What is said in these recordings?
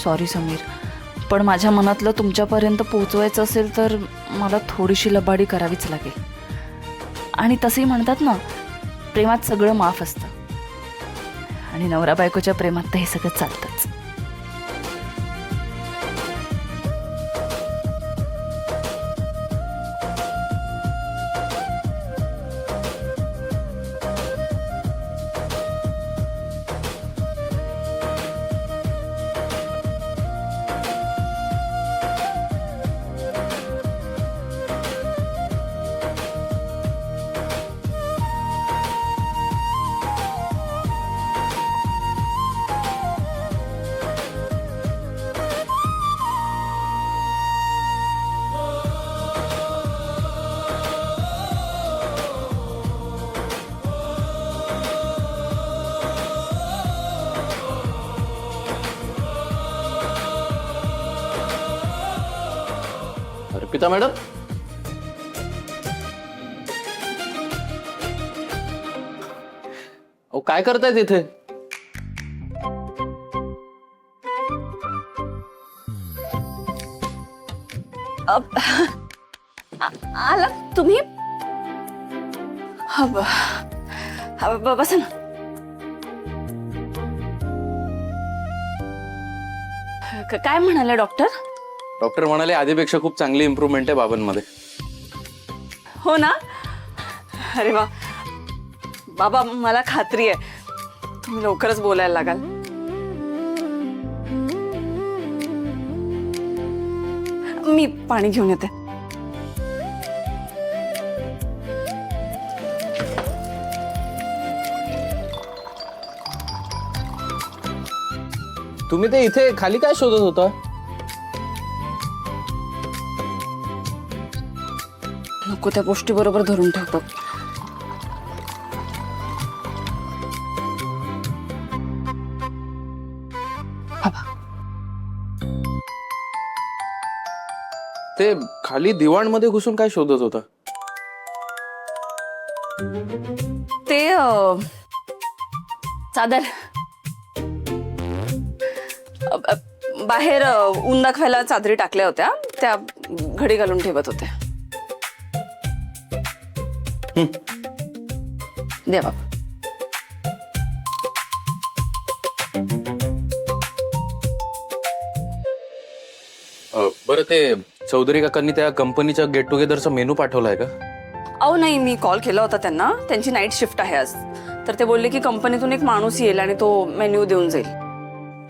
Sorry Sameer, पण माझ्या मनातलं तुमच्यापर्यंत पोहोचवायचं असेल तर मला थोडीशी लबाडी करावीच लागेल. आणि तसंही म्हणतात ना, प्रेमात सगळं माफ असतं, आणि नवरा बायकोच्या प्रेमात तर हे सगळं चालतंच. अर्पिता मॅडम, अहो काय करताय तिथे? आला तुम्ही? बसा ना. काय म्हणाले डॉक्टर? डॉक्टर म्हणाले आधीपेक्षा खूप चांगली इम्प्रूव्हमेंट आहे बाबांमध्ये. हो ना? अरे वा बाबा, मला खात्री आहे तुम्ही लवकरच बोलायला लागाल. मी पाणी घेऊन येते. तुम्ही ते इथे खाली काय शोधत होता? नको त्या गोष्टी बरोबर धरून ठेवतो. ते खाली दिवाणमध्ये घुसून काय शोधत होता? ते चादर बाहेर ऊन दाखवायला चादरी टाकल्या होत्या, त्या घडी घालून ठेवत होते. द्या बाबा. बरं, ते चौधरी काकांनी त्या कंपनीच्या गेट टुगेदरचा मेनू पाठवलाय का? अहो नाही, मी कॉल केला होता त्यांना. त्यांची नाईट शिफ्ट आहे आज, तर ते बोलले की कंपनीतून एक माणूस येईल आणि तो मेन्यू देऊन जाईल.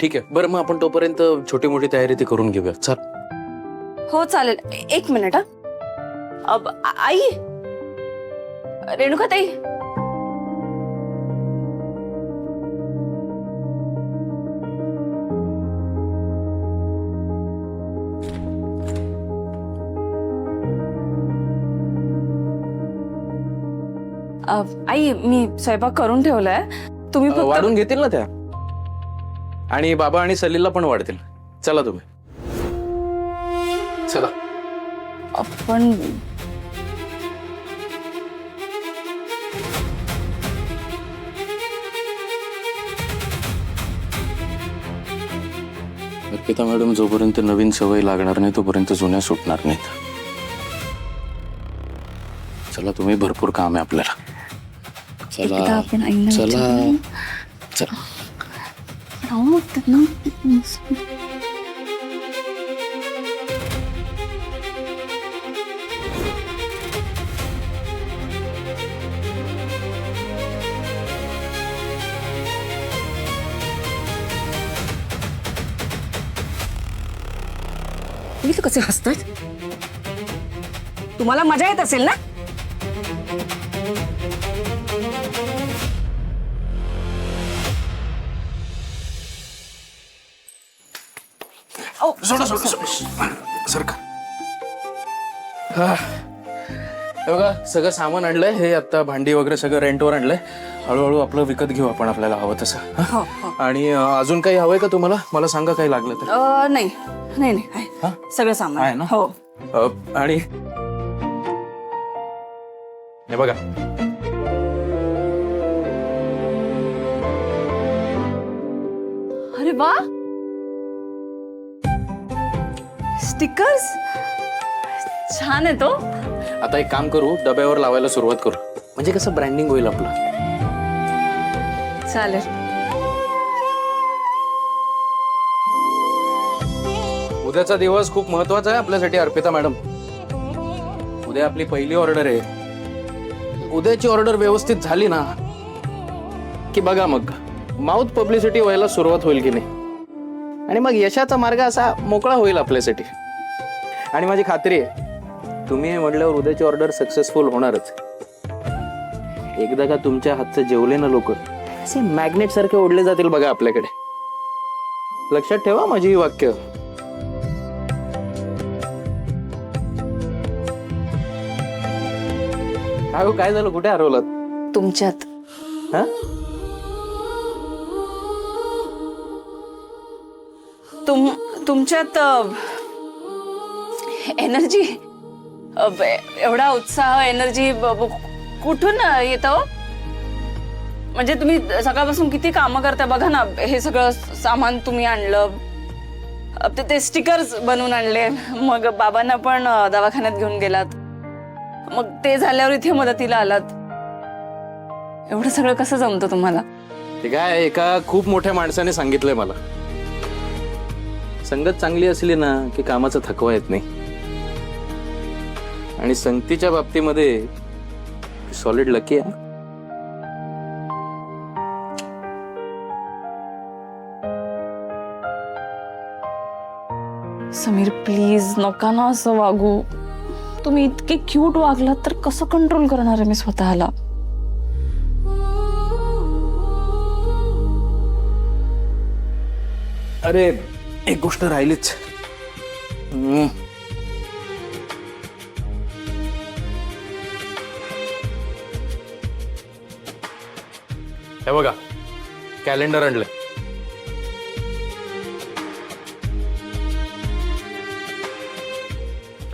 ठीक आहे, बरं मग आपण तोपर्यंत छोटी मोठी तयारी ती करून घेऊया. चल. हो चालेल. एक मिनिट. आई, रेणुका ताई, आई मी स्वयंपाक करून ठेवलाय, तुम्ही फक्त वाढून घेतील ना त्या, आणि बाबा आणि सलीलला पण वाढतील. चला तुम्ही. चला. आपण अर्पिता मॅडम, जोपर्यंत नवीन सवय लागणार नाही तोपर्यंत जुन्या सुटणार नाहीत. चला तुम्ही, भरपूर काम आहे आपल्याला. चला आपण आईला चला विचारू. चला. आवडतात ना. बघितलं कसे हसतात. तुम्हाला मजा येत असेल ना? सरका. बघा, सगळं सामान आणलंय. हे आता भांडी वगैरे सगळं रेंटवर आणलंय. हळूहळू आपलं विकत घेऊ आपण, आपल्याला हवं तसं. हो हो. आणि अजून काही हवंय का तुम्हाला? मला सांगा काही लागलं तर. नाही नाही नाही, आहे. सगळं सामान आहे ना? हो. आणि हे बघा, अरे वा, स्टिकर्स छान आहे तो. आता एक काम करू, डब्यावर लावायला सुरुवात करू, म्हणजे कसं ब्रँडिंग होईल आपलं. चालेल. उद्याचा दिवस खूप महत्वाचा आहे आपल्यासाठी अर्पिता मॅडम. उद्या आपली पहिली ऑर्डर आहे. उद्याची ऑर्डर व्यवस्थित झाली ना की बघा मग माउथ पब्लिसिटी व्हायला सुरुवात होईल की नाही, आणि मग यशाचा मार्ग असा मोकळा होईल आपल्यासाठी. आणि माझी खात्री आहे तुम्ही म्हटल्यावर उद्याची ऑर्डर सक्सेसफुल होणारच. एकदा का तुमच्या हातचं जेवले ना लोक, असे मॅग्नेट सारखे ओढले जातील बघा आपल्याकडे. लक्षात ठेवा माझी ही वाक्य. काय झालं, कुठे हरवलात? तुमच्यात. हा? तुमच्यात एनर्जी, एवढा उत्साह, एनर्जी कुठून येतो? म्हणजे तुम्ही सकाळपासून किती कामं करता बघा ना. हे सगळं सामान तुम्ही आणलं, ते स्टिकर्स बनवून आणले, मग बाबांना पण दवाखान्यात घेऊन गेलात, मग ते झाल्यावर इथे मदतीला आलात. एवढं सगळं कसं जमतं तुम्हाला? ते काय एका खूप मोठ्या माणसाने सांगितलंय मला, संगत चांगली असली ना की कामाचा थकवा येत नाही. आणि संगतीच्या बाबतीमध्ये सॉलिड लकी आहे. समीर प्लीज नका ना असं वागू. तुम्ही इतके क्यूट वागलात तर कसं कंट्रोल करणार आहे मी स्वतःला? अरे एक गोष्ट राहिलीच. हे बघा कॅलेंडर आणलंय.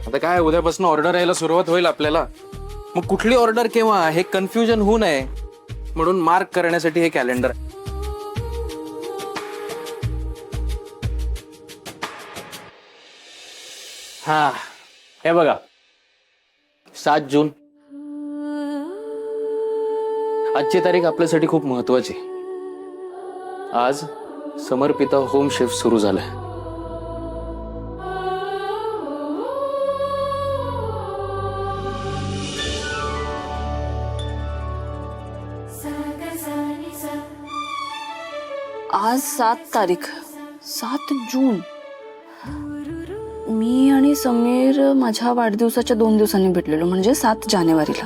आता काय उद्यापासून ऑर्डर यायला सुरुवात होईल आपल्याला. मग कुठली ऑर्डर केव्हा हे कन्फ्युजन होऊ नये म्हणून मार्क करण्यासाठी हे कॅलेंडर. हा हे बघा 7 जून. आजची तारीख आपल्यासाठी खूप महत्वाची. आज समर्पिता होम शिफ्ट सुरू झालाय. आज 7 तारीख, 7 जून. मी आणि समीर माझ्या वाढदिवसाच्या 2 दिवसांनी भेटलेलो, म्हणजे 7 जानेवारीला.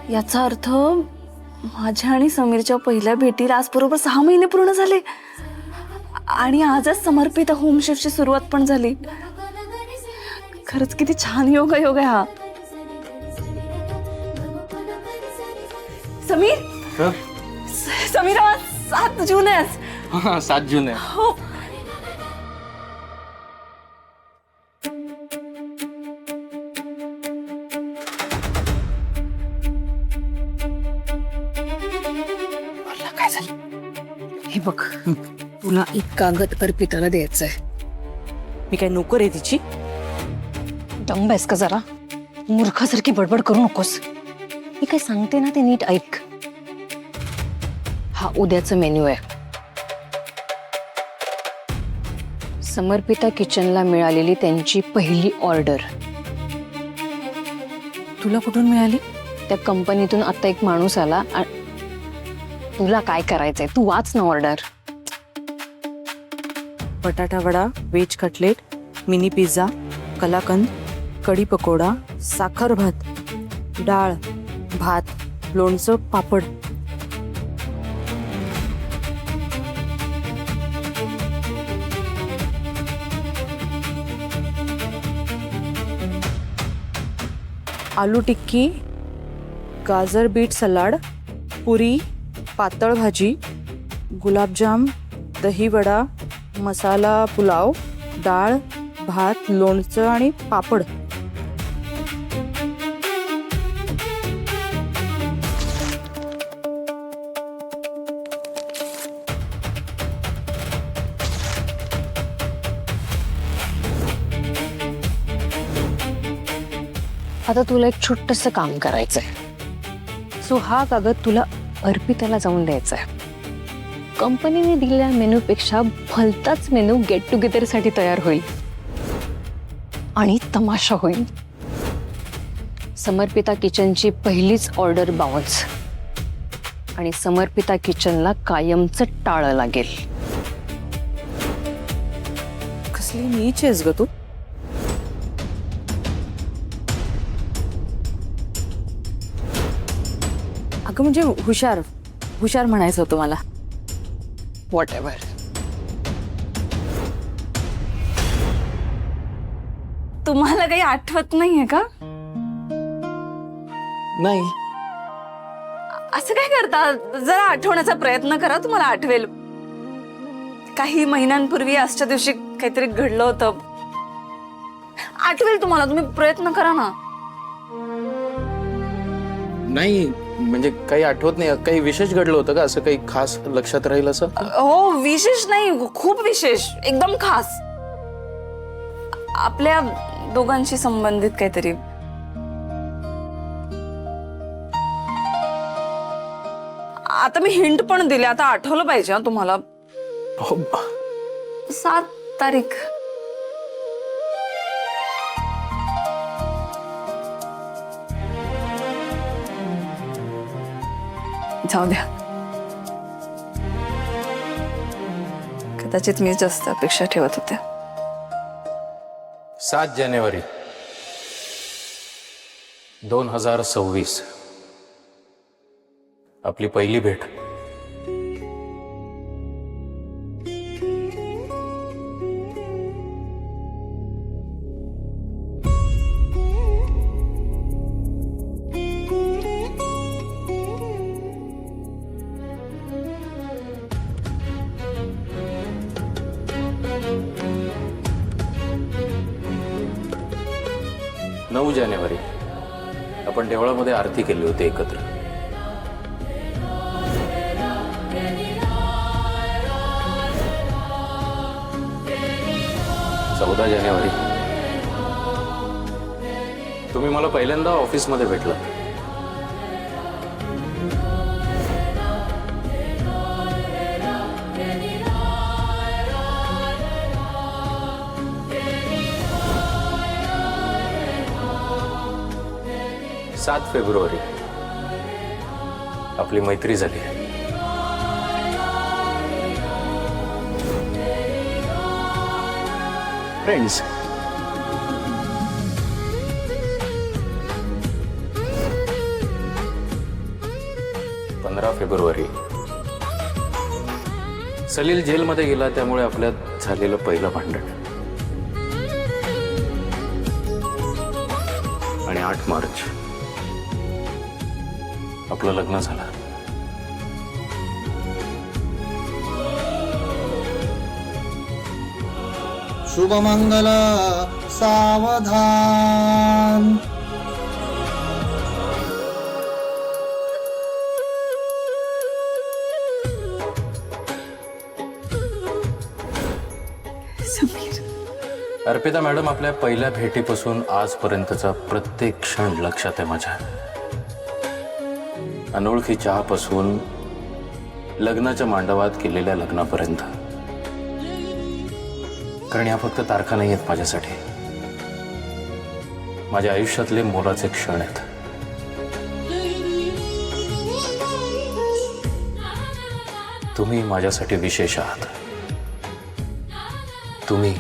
याचा अर्थ माझ्या आणि समीरच्या पहिल्या भेटीला आज बरोबर 6 महिने पूर्ण झाले. आणि आजच समर्पित होम शिफ्टची सुरुवात पण झाली. खरंच किती छान योग आहे हा. समीर, समीर आज 7 जून आहे आज. 7 जून आहे. हो. हे बघ, तुला एक कागद अर्पिताला द्यायचंय. मी काय नोकर आहे तिची? दंब आहेस का जरा? मूर्खासारखी बडबड करू नकोस. मी काय सांगते ना ते नीट ऐक. हा उद्याचा मेन्यू आहे. समर्पिता किचनला मिळालेली त्यांची पहिली ऑर्डर. तुला कुठून मिळाली? त्या कंपनीतून आता एक माणूस आला. तुला काय करायचंय? तू वाच ना order. Batata vada, veg cutlet, mini pizza, kalakand, kadhi pakoda, साखर भात, डाळ, भात, लोणचं, पापड. आलू टिक्की, गाजर बीट सलाड, पुरी, पातळ भाजी, गुलाबजाम, दही वडा, मसाला पुलाव, डाळ, भात, लोणचं आणि पापड. आता तुला एक छोटस काम करायचंय. सो हा कागद तुला अर्पिताला जाऊन द्यायचा आहे. कंपनीने दिलेल्या मेनूपेक्षा भलताच मेनू गेट टुगेदर साठी तयार होईल आणि तमाशा होईल. समर्पिता किचनची पहिलीच ऑर्डर बाउन्स आणि समर्पिता किचनला कायमचं टाळं लागेल. कसली नीच आहेस ग तू. अगं म्हणजे हुशार हुशार म्हणायचं होतं मला. What ever. तुम्हाला काही आठवत नाहीये का? नाही. असं काय करता? जरा आठवण्याचा प्रयत्न करा, तुम्हाला आठवेल. काही महिन्यांपूर्वी आजच्या दिवशी काहीतरी घडलं होतं, आठवेल तुम्हाला. तुम्ही प्रयत्न करा ना. नाही म्हणजे काही आठवत नाही. काही विशेष घडलं होतं का? असं काही खास लक्षात राहील असं? हो, विशेष नाही, खूप विशेष, एकदम खास. आपल्या दोघांशी संबंधित काहीतरी. आता मी हिंट पण दिले, आता आठवलं पाहिजे हा तुम्हाला. हो. 7 तारीख. जाऊ द्या, कदाचित मी जास्त अपेक्षा ठेवत होते. 7 जानेवारी 2026 आपली पहिली भेट. नऊ जानेवारी आपण देवळामध्ये आरती केली होती एकत्र. 14 जानेवारी तुम्ही मला पहिल्यांदा ऑफिसमध्ये भेटला. 7 फेब्रुवारी आपली मैत्री झाली. फ्रेंड्स. 15 फेब्रुवारी सलील जेलमध्ये गेला, त्यामुळे आपल्यात झालेलं पहिलं भांडण. आणि 8 मार्च आपलं लग्न झालं. शुभमंगल सावधान. अर्पिता मॅडम, आपल्या पहिल्या भेटीपासून आजपर्यंतचा प्रत्येक क्षण लक्षात आहे माझ्या. अनोळखी चहापासून लग्नाच्या मांडवात केलेल्या लग्नापर्यंत. कारण या फक्त तारखा नाही आहेत माझ्यासाठी, माझ्या आयुष्यातले मोलाचे क्षण आहेत. तुम्ही माझ्यासाठी विशेष आहात. तुम्ही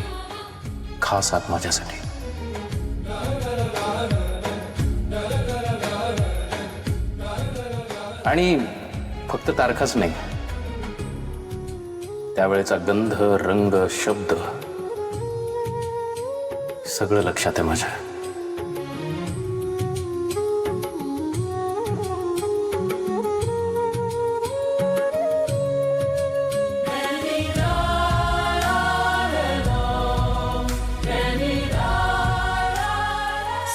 खास आहात माझ्यासाठी. आणि फक्त तारखाच नाही, त्यावेळेचा गंध, रंग, शब्द सगळं लक्षात आहे माझ्या.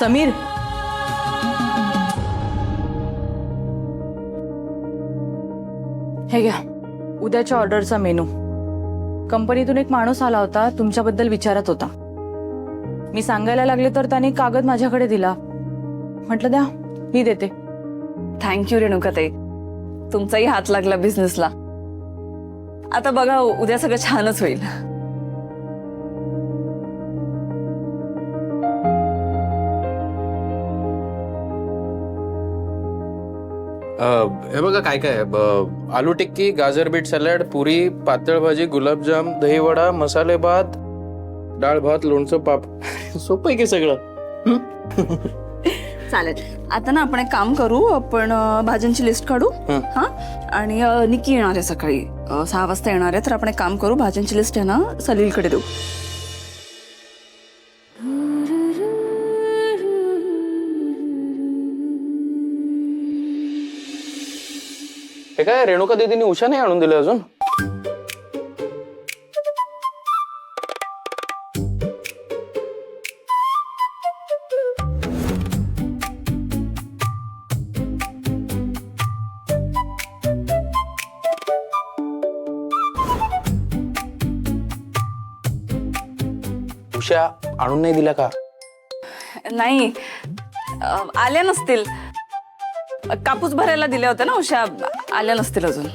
समीर, हे घ्या उद्याच्या ऑर्डरचा मेनू. कंपनीतून एक माणूस आला होता, तुमच्याबद्दल विचारत होता. मी सांगायला लागले तर त्याने कागद माझ्याकडे दिला. म्हटलं द्या मी देते. थँक्यू रेणुकाताई, तुमचाही हात लागला बिझनेसला. आता बघा उद्या सगळं छानच होईल. हे बघा काय काय आहे. आलू टिक्की, गाजर बीट सॅलड, पुरी, पातळ भाजी, गुलाबजाम, दहीवडा, मसाले भात, डाळ भात, लोणचं, पाप. सोपं आहे की सगळं. चालेल. आता ना आपण एक काम करू, आपण भाज्यांची लिस्ट काढू. हा, आणि निकी येणार आहे सकाळी 6 वाजता येणार आहे. तर आपण एक काम करू, भाज्यांची लिस्ट आहे ना सलीलकडे देऊ. हे काय रेणुका दीदीने उषा नाही आणून दिले अजून. उषा आणून नाही दिल्या का? नाही, आल्या नसतील. कापूस भरायला दिल्या होत्या ना उषा, आल्या नसतील अजून.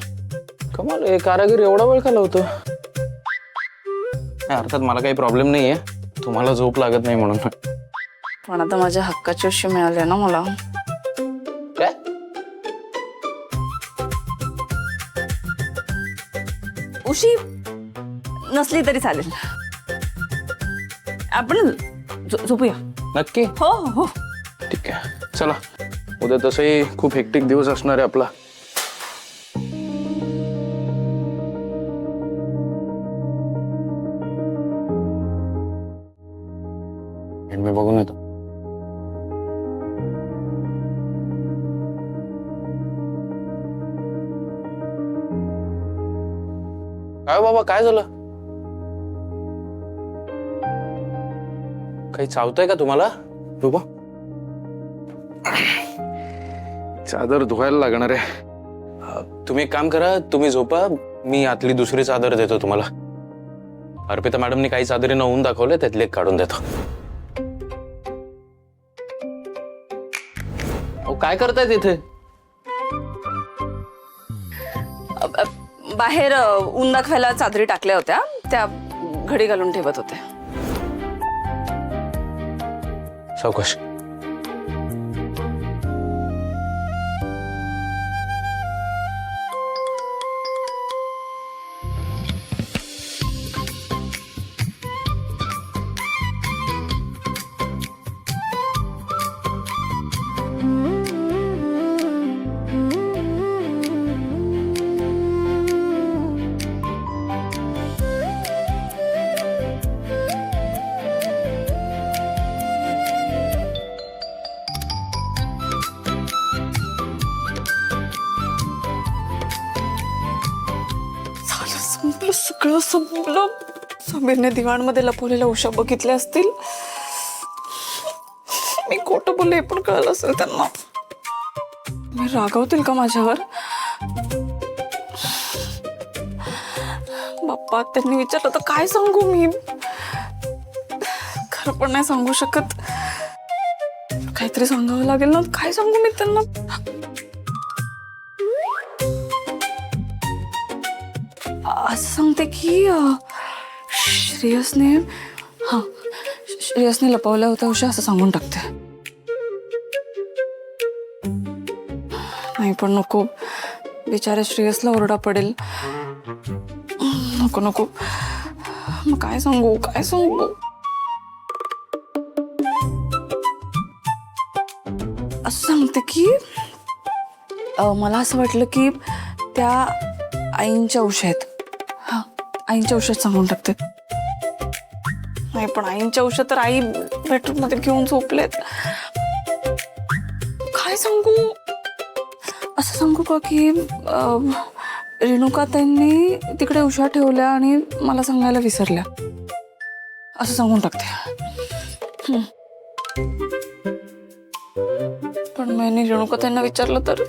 कमाल, हे कारागीर एवढा वेळ का लावतो? अर्थात मला काही प्रॉब्लेम नाहीये, तुम्हाला झोप लागत नाही म्हणून. पण आता माझ्या हक्काची उशी मिळाली ना मला. काय? उशी नसली तरी चालेल, आपण झोपूया. नक्की? हो हो. ठीक आहे, चला. उद्या तसंही खूप हेक्टिक दिवस असणार आहे आपला. मी बघून येतो. काय बाबा, काय झालं? काही चावतंय का तुम्हाला? बाबा, चादर धुवायला लागणार आहे. तुम्ही एक काम करा, तुम्ही झोपा, मी आतली दुसरी चादर देतो तुम्हाला. अर्पिता मॅडमने काही चादरी नवून दाखवले, त्यातले एक काढून देतो. काय करताय तिथे? बाहेर ऊन दाखवायला चादरी टाकल्या होत्या, त्या घडी घालून ठेवत होते. सावकाश. संपलं, सगळं संपलं. समीरने दिवाणमध्ये लपवलेल्या उषा बघितल्या असतील. मी खोटं बोलले हे पण कळलं असेल त्यांना. मी रागवतील का माझ्यावर? बाप्पा, त्यांनी विचारलं तर काय सांगू मी? खरं पण नाही सांगू शकत. काहीतरी सांगावं लागेल ना. काय सांगू मी त्यांना? असं सांगते की श्रेयसने लपवल्या होत्या उषा, असं सांगून टाकते. नाही पण नको, बिचाऱ्या श्रेयसला ओरडा पडेल. नको नको. मग काय सांगू? असं सांगते की मला असं वाटलं की त्या आईंच्या उषा आहेत. हा, आईंच्या उशात सांगून टाकते. नाही पण आईंच्या उषा तर आई बेडरूम मध्ये घेऊन झोपलेत. काय सांगू? असं सांगू का की रेणुका ताईंनी तिकडे उषा ठेवल्या आणि मला सांगायला विसरल्या, असं सांगून टाकते. पण मी रेणुका ताईंना विचारलं तर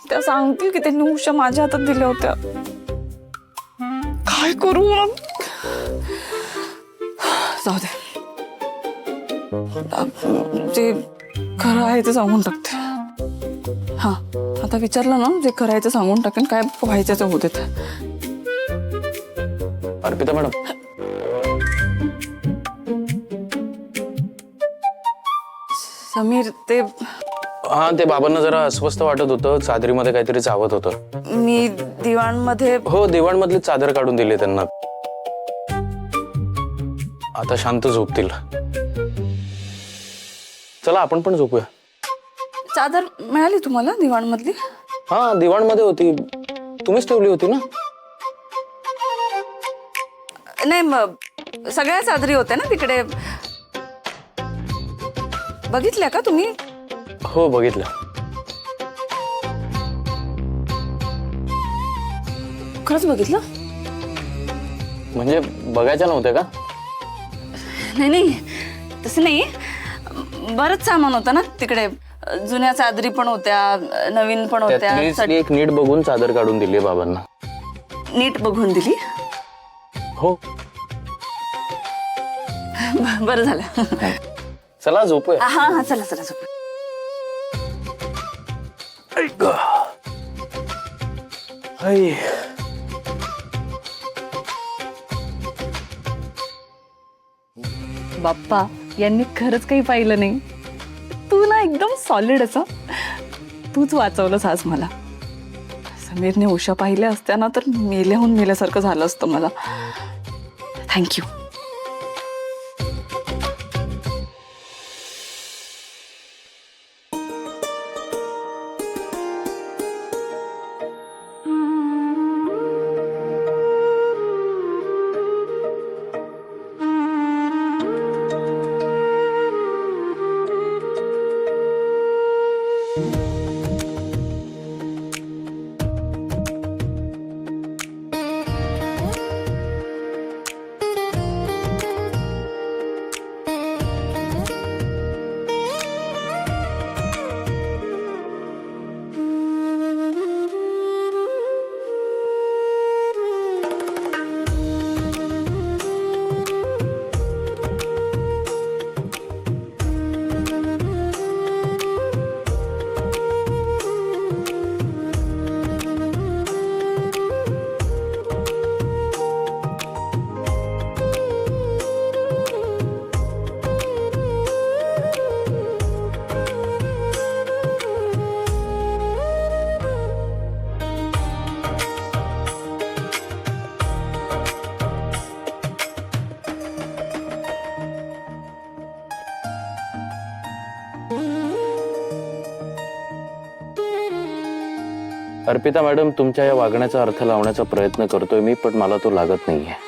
त्या सांगतील की त्यांनी उषा माझ्या हातात दिल्या होत्या. काय करू? जाऊ दे. ते खरं आहे ते सांगून टाकते. हा, आता विचारलं ना, जे करायचं सांगून टाकेन, काय व्हायचं ते होऊ देत. अर्पिता मॅडम, समीर, ते हा ते बाबांना जरा अस्वस्थ वाटत होतं, चादरीमध्ये काहीतरी चावत होतं. मी दिवाणमध्ये हो, दिवाणमधली चादर काढून दिली त्यांना. आता शांत झोपतील. चला आपण पण झोपूया. चादर मिळाली तुम्हाला दिवाणमधली? हा, दिवाणमध्ये होती, तुम्हीच ठेवली होती ना? नाही, मग सगळ्या चादरी होत्या ना तिकडे. बघितल्या का तुम्ही? हो, बघितलं. खरंच बघितलं? म्हणजे बघायच्या नव्हत्या का? नाही नाही, तसं नाही. बरंच सामान होतं ना तिकडे. जुन्या चादरी पण होत्या, नवीन पण होत्या. त्यातली एक नीट बघून चादर काढून दिली बाबांना. नीट बघून दिली? हो. बरं झालं. चला झोपूया. हा हा, चला चला झोप. आई. बाप्पा यांनी खरंच काही पाहिलं नाही. तू ना एकदम सॉलिड असा. तूच वाचवलंस आज मला. समीरने उषा पाहिल्या असत्या ना तर मेल्याहून मेल्यासारखं झालं असतं मला. थँक्यू. अर्पिता मॅडम, तुमच्या या वागण्याचा अर्थ लावण्याचा प्रयत्न करतोय मी, पण मला तो लागत नाहीये.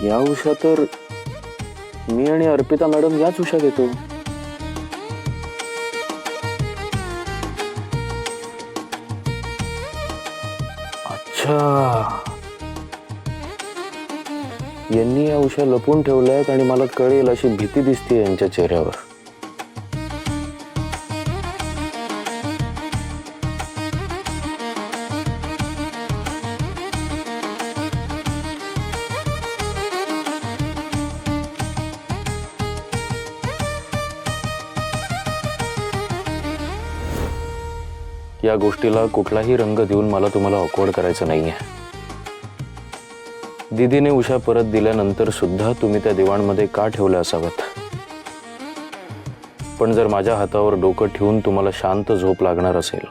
या उषा तर मी आणि अर्पिता मॅडम याच उषा घेतो. अच्छा, यांनी या उषा लपून ठेवल्यात आणि मला कळेल अशी भीती दिसते यांच्या चेहऱ्यावर. या गोष्टीला कुठलाही रंग देऊन मला तुम्हाला ऑकवर्ड करायचं नाहीये. दीदीने उषा परत दिल्यानंतर सुद्धा तुम्ही त्या दिवाणमध्ये का ठेवल्या असाव्यात. पण जर माझ्या हातावर डोकं ठेवून तुम्हाला शांत झोप लागणार असेल,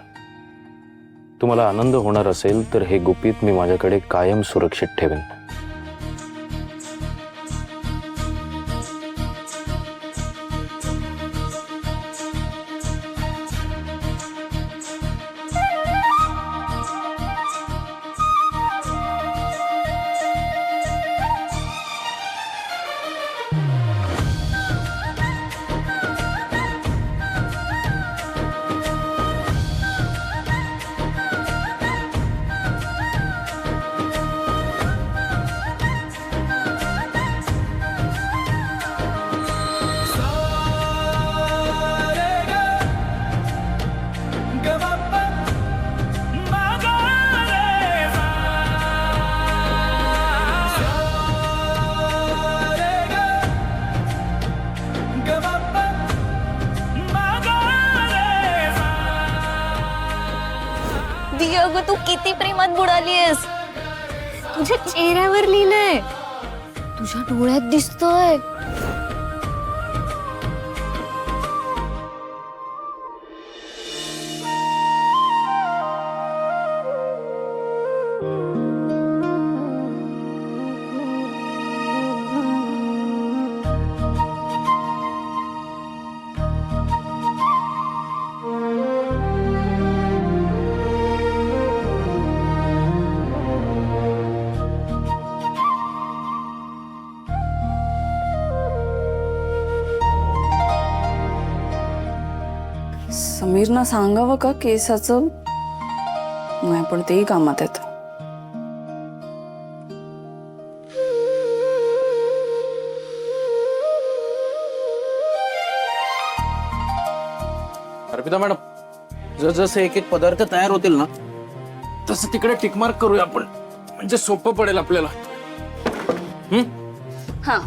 तुम्हाला आनंद होणार असेल, तर हे गुपित मी माझ्याकडे कायम सुरक्षित ठेवेन. अगं तू किती प्रेमात बुडालीयस. तुझ्या चेहऱ्यावर लिहिलंय, तुझ्या डोळ्यात दिसतोय. समीरना सांगावं का केसाचं? नाही, पण तेही कामात येत. अर्पिता मॅडम, जसजसे एक एक पदार्थ तयार होतील ना तसं तिकडे टिकमार्क करूया आपण, म्हणजे सोपं पडेल आपल्याला. हा,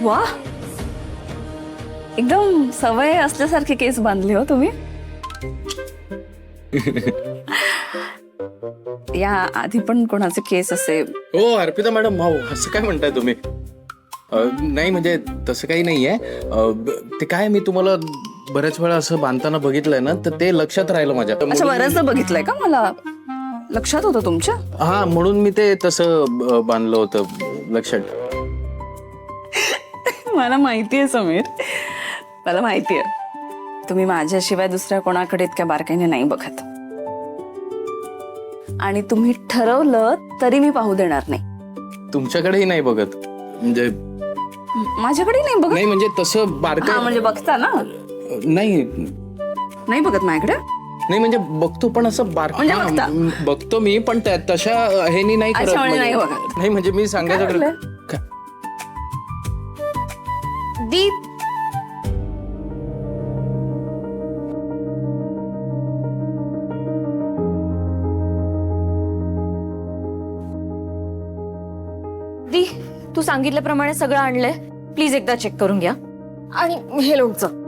वा, एकदम सवय असल्यासारखे केस बांधले हो तुम्ही. या आधी पण कोणाचे केस असे? हो अर्पिता मॅडम, भाऊ असं काय म्हणताय तुम्ही? नाही म्हणजे तसं काही नाहीये. ते काय, मी तुम्हाला बऱ्याच वेळा असं बांधताना बघितलंय ना, तर ते लक्षात राहिलं माझ्या. अच्छा, बऱ्याचदा बघितलंय का? मला लक्षात होतं तुमच्या. हा, म्हणून मी ते तसं बांधलं होतं लक्षात. मला माहितीये समीर, मला माहितीये तुम्ही माझ्याशिवाय दुसऱ्या कोणाकडे इतक्या बारकाईने नाही बघत. आणि तुम्ही ठरवलं तरी मी पाहू देणार नाही. तुमच्याकडेही नाही बघत म्हणजे? माझ्याकडे नाही बघत. नाही म्हणजे तसं बारकाई म्हणजे बघता ना? नाही नाही बघत माझ्याकडे. नाही म्हणजे बघतो, पण असं म्हणजे बघता? बघतो मी, पण तशा ह्यानी नाही करत. अच्छा, म्हणजे म्हणजे. नाही बघत. नाही म्हणजे मी सांगायचं काय काय? दी दी, तू सांगितल्याप्रमाणे सगळं आणलंय. प्लीज एकदा चेक करून घ्या. आणि हे लोणचं.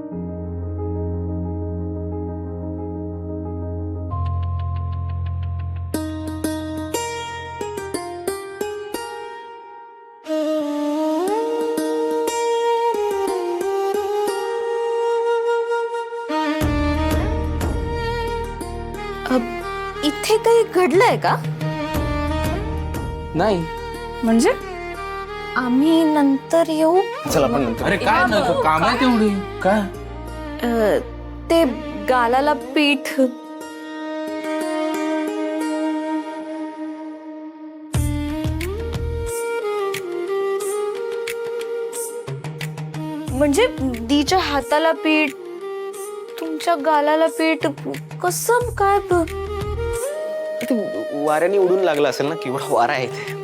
इथे काही घडलंय का? नाही म्हणजे आम्ही नंतर येऊ. चला आपण नंतर. अरे काय नको, काम आहे तेवढी काय? ते गालाला पीठ. म्हणजे दीच्या हाताला पीठ, तुमच्या गालाला पीठ, कसं काय? वाऱ्याने उडून लागला असेल ना, केवढा वारा आहे इथे.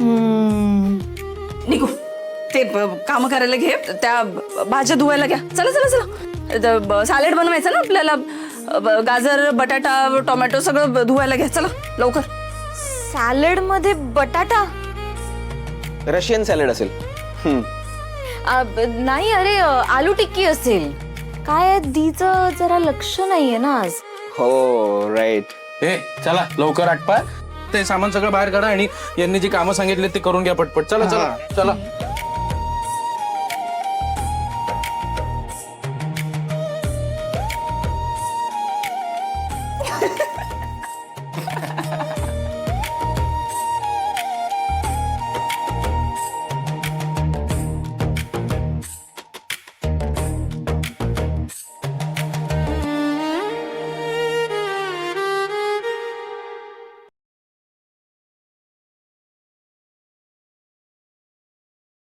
निघू, ते काम करायला घे, त्या भाज्या धुवायला घ्या. चला चला चला, सॅलेड बनवायचं ना आपल्याला. गाजर, बटाटा, टोमॅटो सगळं धुवायला घ्या. चला लवकर. सॅलड मध्ये बटाटा? रशियन सॅलड असेल. नाही, अरे आलू टिक्की असेल. काय दीचं जरा लक्ष नाहीये ना आज. हो राईट. हे चला लवकर आटपा, ते सामान सगळं बाहेर काढा आणि यांनी जी कामं सांगितली ते करून घ्या पटपट. चला चला चला.